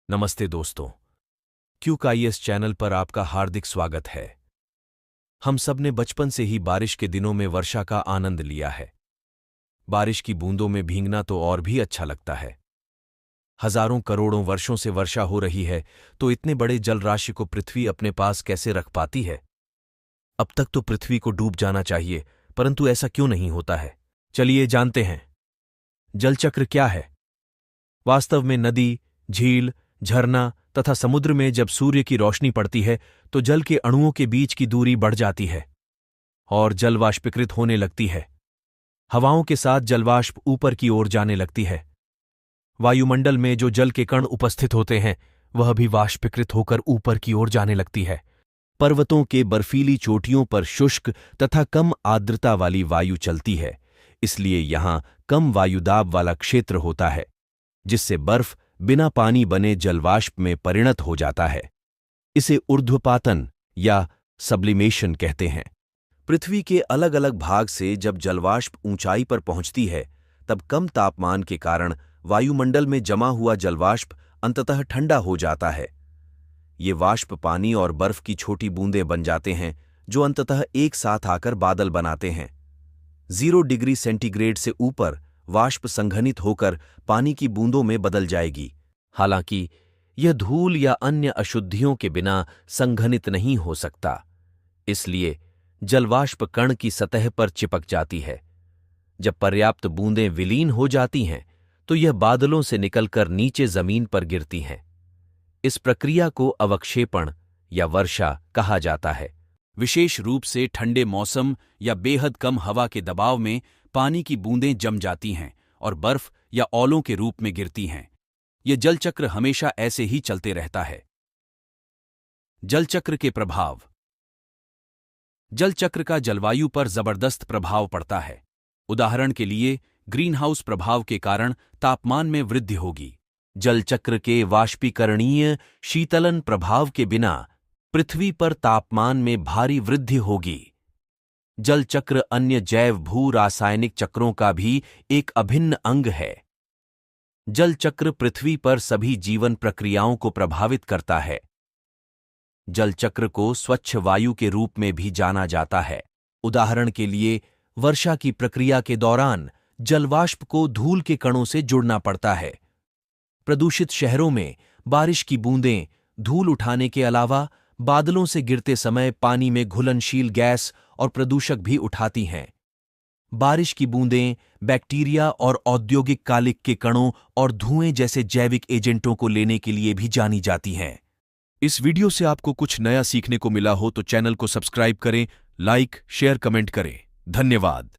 नमस्ते दोस्तों, क्यूकाईएस चैनल पर आपका हार्दिक स्वागत है। हम सब ने बचपन से ही बारिश के दिनों में वर्षा का आनंद लिया है। बारिश की बूंदों में भीगना तो और भी अच्छा लगता है। हजारों करोड़ों वर्षों से वर्षा हो रही है, तो इतने बड़े जल राशि को पृथ्वी अपने पास कैसे रख पाती है? अब तक तो पृथ्वी को डूब जाना चाहिए, परंतु ऐसा क्यों नहीं होता है? चलिए जानते हैं। जलचक्र क्या है? वास्तव में नदी, झील, झरना तथा समुद्र में जब सूर्य की रोशनी पड़ती है तो जल के अणुओं के बीच की दूरी बढ़ जाती है और जल वाष्पीकृत होने लगती है। हवाओं के साथ जलवाष्प ऊपर की ओर जाने लगती है। वायुमंडल में जो जल के कण उपस्थित होते हैं वह भी वाष्पीकृत होकर ऊपर की ओर जाने लगती है। पर्वतों के बर्फीली चोटियों पर शुष्क तथा कम आर्द्रता वाली वायु चलती है, इसलिए यहां कम वायुदाब वाला क्षेत्र होता है, जिससे बर्फ बिना पानी बने जलवाष्प में परिणत हो जाता है। इसे ऊर्ध्वपातन या सब्लिमेशन कहते हैं। पृथ्वी के अलग अलग भाग से जब जलवाष्प ऊंचाई पर पहुंचती है, तब कम तापमान के कारण वायुमंडल में जमा हुआ जलवाष्प अंततः ठंडा हो जाता है। ये वाष्प पानी और बर्फ की छोटी बूंदें बन जाते हैं, जो अंततः एक साथ आकर बादल बनाते हैं। 0 डिग्री सेंटीग्रेड से ऊपर वाष्प संघनित होकर पानी की बूंदों में बदल जाएगी। हालांकि यह धूल या अन्य अशुद्धियों के बिना संघनित नहीं हो सकता, इसलिए जलवाष्प कण की सतह पर चिपक जाती है। जब पर्याप्त बूंदें विलीन हो जाती हैं, तो यह बादलों से निकलकर नीचे जमीन पर गिरती हैं। इस प्रक्रिया को अवक्षेपण या वर्षा कहा जाता है। विशेष रूप से ठंडे मौसम या बेहद कम हवा के दबाव में पानी की बूंदें जम जाती हैं और बर्फ या ओलों के रूप में गिरती हैं। यह जलचक्र हमेशा ऐसे ही चलते रहता है। जलचक्र के प्रभाव। जलचक्र का जलवायु पर जबरदस्त प्रभाव पड़ता है। उदाहरण के लिए, ग्रीनहाउस प्रभाव के कारण तापमान में वृद्धि होगी। जलचक्र के वाष्पीकरणीय शीतलन प्रभाव के बिना पृथ्वी पर तापमान में भारी वृद्धि होगी। जलचक्र अन्य जैव भू रासायनिक चक्रों का भी एक अभिन्न अंग है। जलचक्र पृथ्वी पर सभी जीवन प्रक्रियाओं को प्रभावित करता है। जलचक्र को स्वच्छ वायु के रूप में भी जाना जाता है। उदाहरण के लिए, वर्षा की प्रक्रिया के दौरान जलवाष्प को धूल के कणों से जुड़ना पड़ता है। प्रदूषित शहरों में बारिश की बूंदें धूल उठाने के अलावा बादलों से गिरते समय पानी में घुलनशील गैस और प्रदूषक भी उठाती हैं। बारिश की बूंदें बैक्टीरिया और औद्योगिक कालिख के कणों और धुएं जैसे जैविक एजेंटों को लेने के लिए भी जानी जाती हैं। इस वीडियो से आपको कुछ नया सीखने को मिला हो तो चैनल को सब्सक्राइब करें, लाइक, शेयर, कमेंट करें। धन्यवाद।